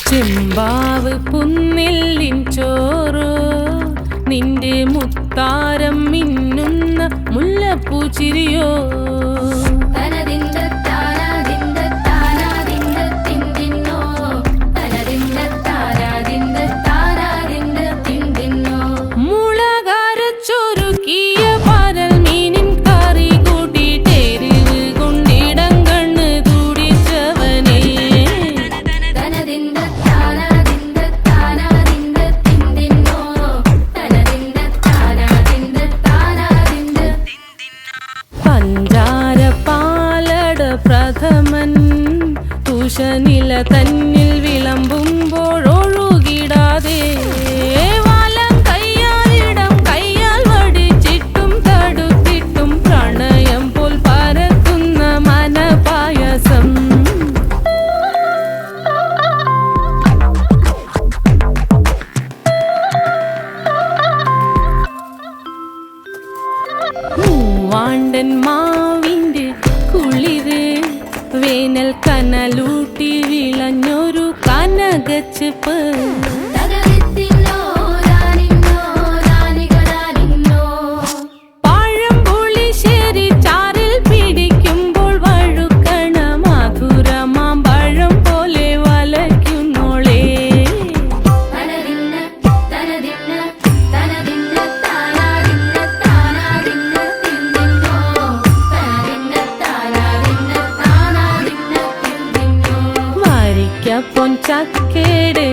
ചെമ്പാവ് പുന്നെല്ലിൻ ചോറ് നിന്റെ മുത്താരം മിന്നുന്ന മുല്ലപ്പൂച്ചിരിയോ മുളകരച്ചൊരുക്കിയ പരൽ മീനിൻ കറി കൂട്ടിട്ടെരിവ് കൊണ്ടിടം കണ്ണ് തുടിച്ചവനേ പഞ്ചാര പാലട പ്രഥമൻ തുഷനില തന്നിൽ വിളമ്പുമ്പോഴൊഴുകിടാതെ വലം കയ്യാലിടം കയ്യാൽ വടിച്ചിട്ടും തടുത്തിട്ടും പ്രണയം പോൽ പരത്തുന്ന മനപായസം മൂവാണ്ടൻ മാവിൻ്റെ കുളിര് വേനൽ കനലൂട്ടി വിളഞ്ഞൊരു കനകച്ചെപ്പ് പഴംപുളിശ്ശേരി ചാറിൽ പിടിക്കുമ്പോൾ വഴുക്കണ മധുരമാം പഴം പോലെ വലയ്ക്കുന്നോളേ പൊൻചക്കേടെ